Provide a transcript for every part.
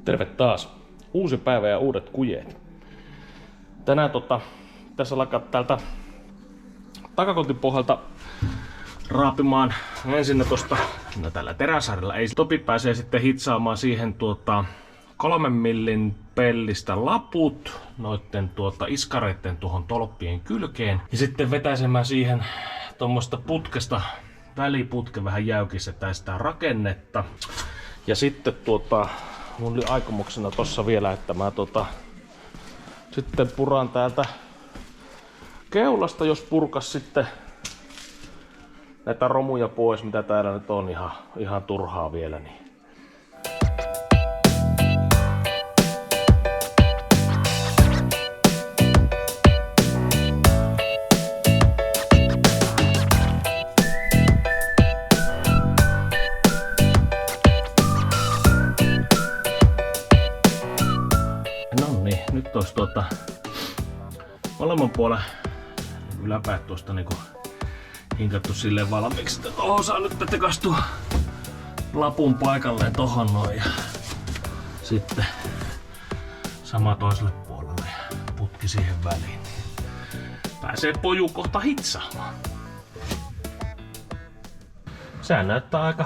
Terve taas. Uusi päivä ja uudet kujeet. Tänään tässä alkaa täältä takakontin pohjalta raapimaan ensin tosta tällä teräsarjalla. Ei Topi pääsee sitten hitsaamaan siihen 3 millin pellistä laput noitten iskareitten tuohon tolppien kylkeen. Ja sitten vetäisemään siihen tuommoista putkesta, väliputke vähän jäykistetään sitä rakennetta. Ja sitten mulla oli aikomuksena tossa vielä, että mä sitten puran täältä keulasta, jos purkas sitten näitä romuja pois, mitä täällä nyt on ihan turhaa vielä. Niin. Nyt olisi molemman puolen yläpäät tuosta niinku hinkattu silleen valmiiksi, että tohon saa nyt tekastua lapun paikalleen tohon noin ja sitten sama toiselle puolelle ja putki siihen väliin. Pääsee poju kohta hitsaamaan. Sehän näyttää aika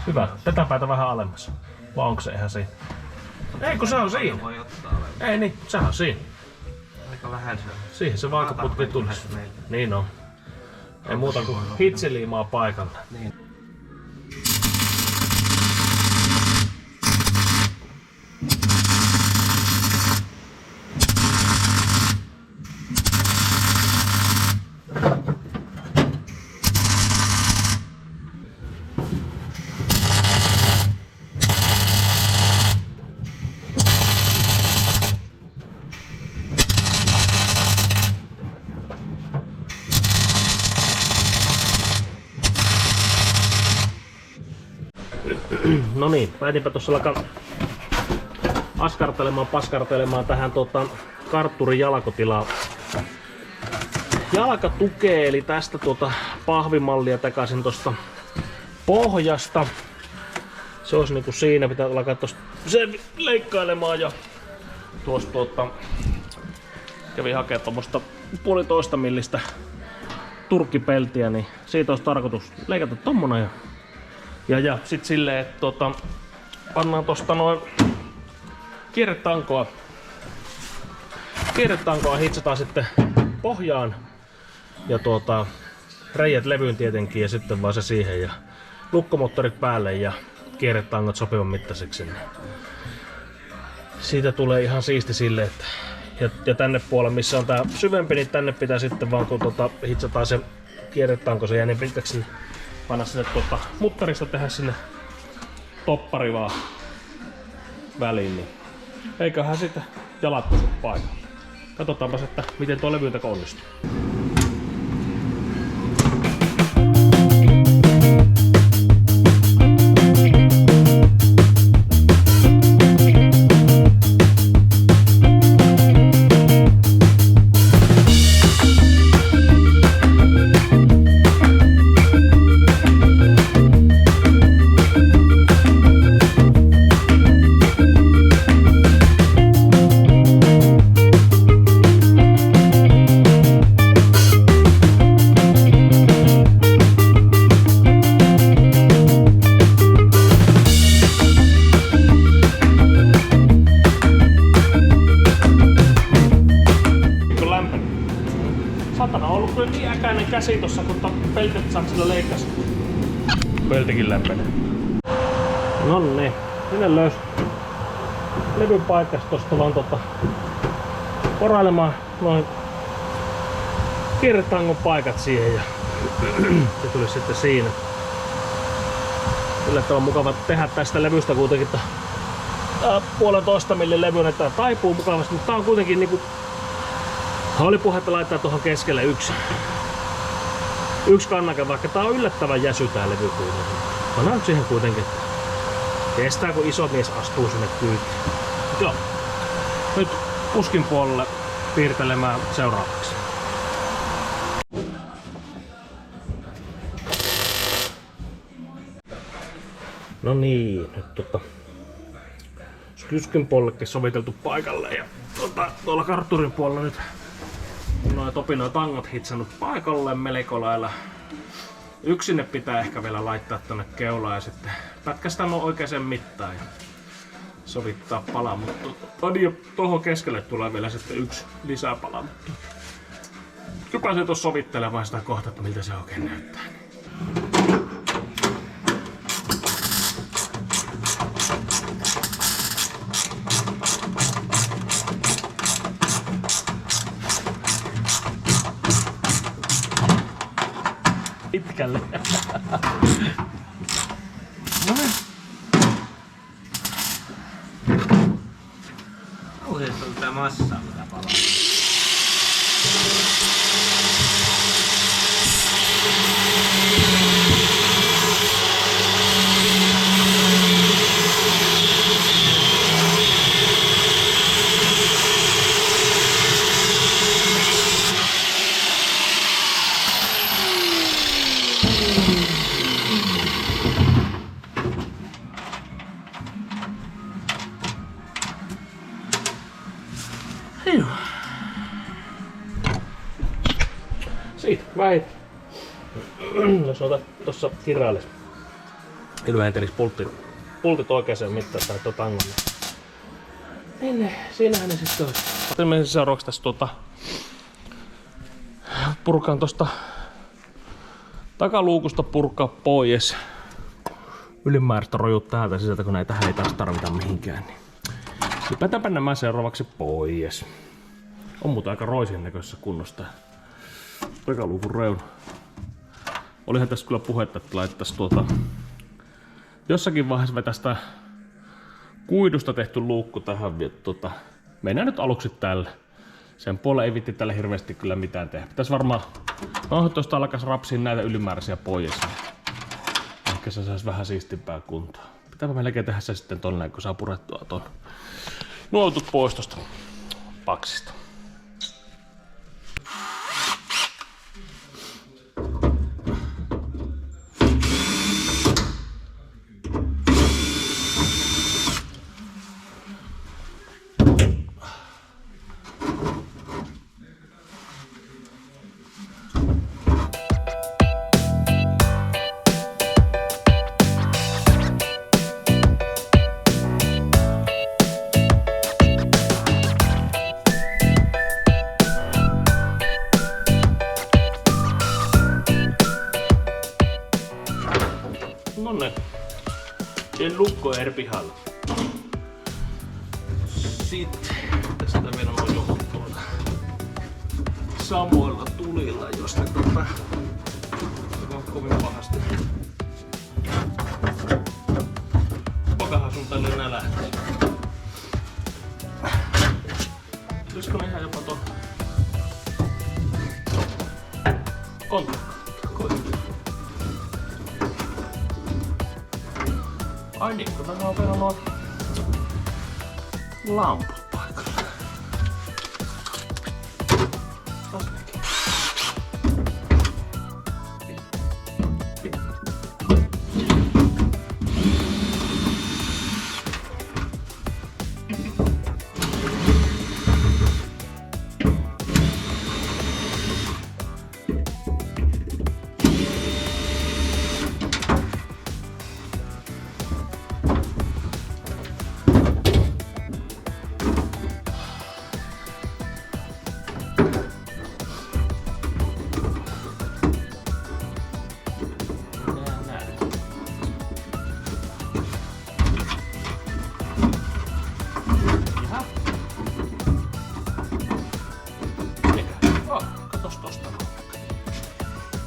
hyvä. Tätä päätä vähän alemmas. Vai onko se ihan siinä? Ei kun se on siinä. Ei niin, sehän on siinä. Aika vähän se on. Siihen se vaakaputki tulisi. Niin on. Ei muuta kuin hitsiliimaa paikalle. Niin. No niin, päätinpä tuossa alkaa paskartelemaan tähän kartturin jalkotilaa. Jalkatukee, eli tästä pahvimallia takaisin tuosta pohjasta. Se olisi niinku siinä, pitää alkaa tuosta se leikkailemaan ja tuosta kävin hakemaan tuommoista 1,5 millistä turkkipeltiä, niin siitä olisi tarkoitus leikata tommonen ja sit silleen, että pannaan tosta noin kierretankoa hitsataan sitten pohjaan ja reijät levyyn tietenkin ja sitten vaan se siihen ja lukkomoottorit päälle ja kierretangot sopivan mittaiseksi. Siitä tulee ihan siisti silleen, että ja tänne puolelle missä on tää syvempi, niin tänne pitää sitten vaan kun hitsataan se kierretanko se jää niin pitkäksi, niin panna sinne muttarista tehdä sinne toppari vaan väliin, niin eiköhän sitten jalat pysy paikalle. Katsotaanpas, että miten tuo levyyntäkö onnistuu. Satana on ollut kyllä niin äkäinen käsi tossa, kun peltit saksilla leikkasi. Peltikin lämpenee. Nonni, minä löys levyn paikasta tosta vaan porailemaan noin kierretangon paikat siihen ja se tuli sitten siinä. Yllättävän mukava tehdä tästä levystä kuitenkin 1,5 millin levyn, että taipuu mukavasti, mutta tää on kuitenkin niinku oli puhetta laittaa tuohon keskelle yksi kannake, vaikka tää on yllättävän jäsy tää levy kuitenkin. Mä näen siihen kuitenkin, että kestää kun iso mies astuu sinne kyytiin. Joo. Nyt kuskin puolelle piirtelemään seuraavaksi. No niin, nyt Skyskin puolellekin soviteltu paikalle. Ja tuolla kartturin puolella nyt Topi noi tangot hitsannut paikalleen melko lailla. Yksi ne pitää ehkä vielä laittaa tonne keulaan ja sitten pätkästään on oikeaan mittaan ja sovittaa pala, mutta tuohon keskelle tulee vielä sitten yksi lisäpala. Kyllä pääsee tuossa sovittelemaan sitä kohtaa, että miltä se oikein näyttää. Pitkälle. Kauheesti on tää massaa mitä palaa. Siitä väit. Jos otat tossa kirailis. Ilmehentelis pultit oikeeseen mittaan tai tuo tangon. Niin siinähän ne sitten on. Ilmeisesti seuraavaksi tässä purkaan tosta takaluukusta purkaa pois. Ylimääräistä rojut täältä sisältä, kun näitä ei taas tarvita mihinkään. Niin hypätäänpä nämä seuraavaksi pois. On muuten aika roisin näköisessä kunnosta. Takaluukun reuna. Olihan tässä kyllä puhetta, että laittaisi jossakin vaiheessa vetästä kuidusta tehty luukku tähän. Mennään nyt aluksi tällä. Sen puolella ei vitti tällä hirveästi kyllä mitään tehdä. Pitäisi varmaan, tuosta alkaisi rapsia näitä ylimääräisiä pois. Ehkä se saisi vähän siistimpää kuntoa. Pitääpä melkein tehdä se sitten tonne, kun saa purettua ton nuotut pois tosta paksista. Nonne, sen lukko eri pihalla. Sitten tästä vielä noin joku samoilla tulilla, jos ne on kovin pahasti. Pakahan sun tänne nää lähtee. Tulisiko ne ihan jopa ton kontakkaan? Ai niin, kun nämä on vielä noin lamput paikalla.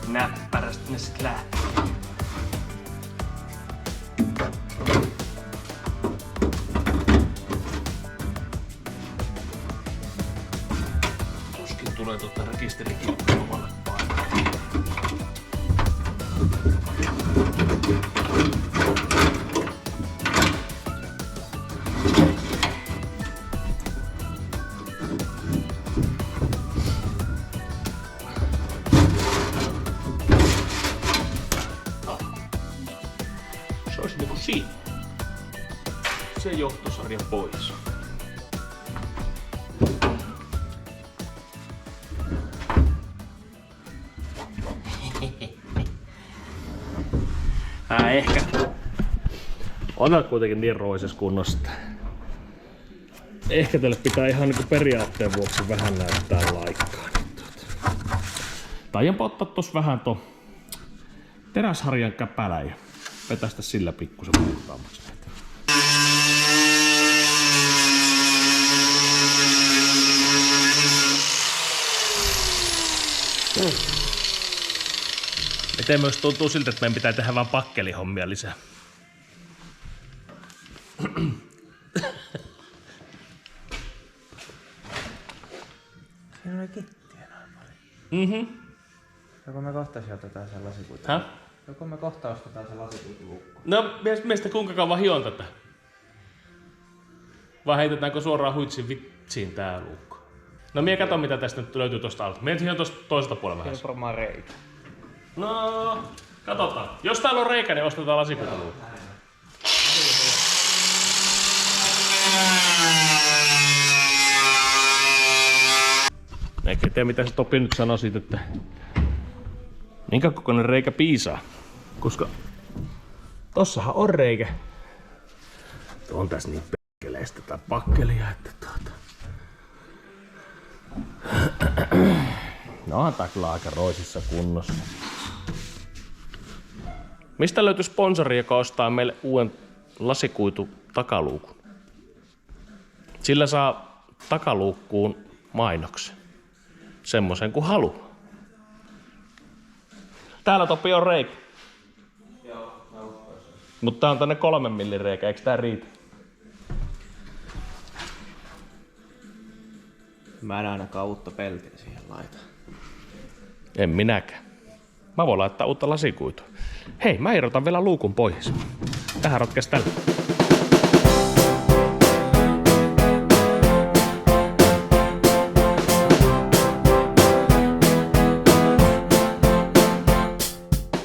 Näppärästi ne sit lähtee. Tuskin tulee rekisterikin omalle paikalle. Se olisi niinku siinä. Se johtosarja pois. Ehkä. On kuitenkin niin roisessa kunnossa. Ehkä teille pitää ihan niinku periaatteen vuoksi vähän näyttää laikkaa. Taianpa ottaa tossa vähän teräsharjan käpälä ja vetästä sillä pikkusen puhtaammaksi. Miten myös tuntuu siltä, että meidän pitää tehdä vaan pakkelihommia lisää. Siinä oli kittiä noin paljon. Joko me kohta otetaan sen lasikuitu? Häh? Joko me kohta ostetaan sen lasikuituluukku? No, miestä kuinka kauan hion tätä? Vai heitetäänkö suoraan huitsin vitsiin tää luukku? No mie katon mitä tästä nyt löytyy tosta alta. Mie hion tosta toiselta puolella vähän. Se on varmaan reikä. No, katsotaan. Jos täällä on reikä, niin ostetaan lasikuituluukku. Eikä tiedä mitä se Topi nyt sanoo siitä, että minkä kokoinen reikä piisaa. Koska tossahan on reikä. On tässä niin pekkeleistä tai pakkelia, että No onhan tää kyllä aika roisissa kunnossa. Mistä löytyy sponsori, joka ostaa meille uuden lasikuitu takaluukun? Sillä saa takaluukkuun mainoksen. Semmosen kuin haluaa. Täällä Topi on reikä. Joo, mä uskoisin. Mutta tää on tänne 3 millin reikä, eiks tää riitä? Mä en ainakaan uutta peltiä siihen laita. En minäkään. Mä voin laittaa uutta lasikuitua. Hei, mä irrotan vielä luukun pois. Tähän ratkaisi tällä.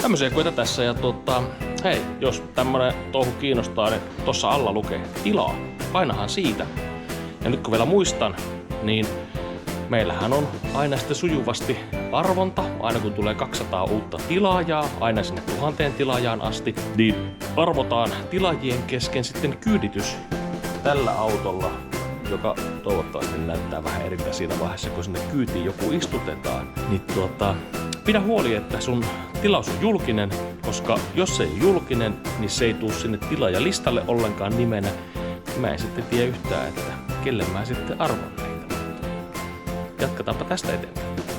Tämmöisiä kuita tässä ja hei, jos tämmönen touhu kiinnostaa, niin tossa alla lukee tilaa. Painahan siitä. Ja nyt kun vielä muistan, niin meillähän on aina sitten sujuvasti arvonta, aina kun tulee 200 uutta tilaajaa, aina sinne 1000 tilaajaan asti, niin arvotaan tilaajien kesken sitten kyyditys tällä autolla, joka toivottavasti näyttää vähän eriltä siinä vaiheessa, kun sinne kyytiin joku istutetaan. Niin pidä huoli, että sun tilaus on julkinen, koska jos se ei ole julkinen, niin se ei tuu sinne tilaajalistalle ollenkaan nimenä. Mä en sitten tiedä yhtään, että kelle mä sitten arvon näitä. Jatketaanpa tästä eteenpäin.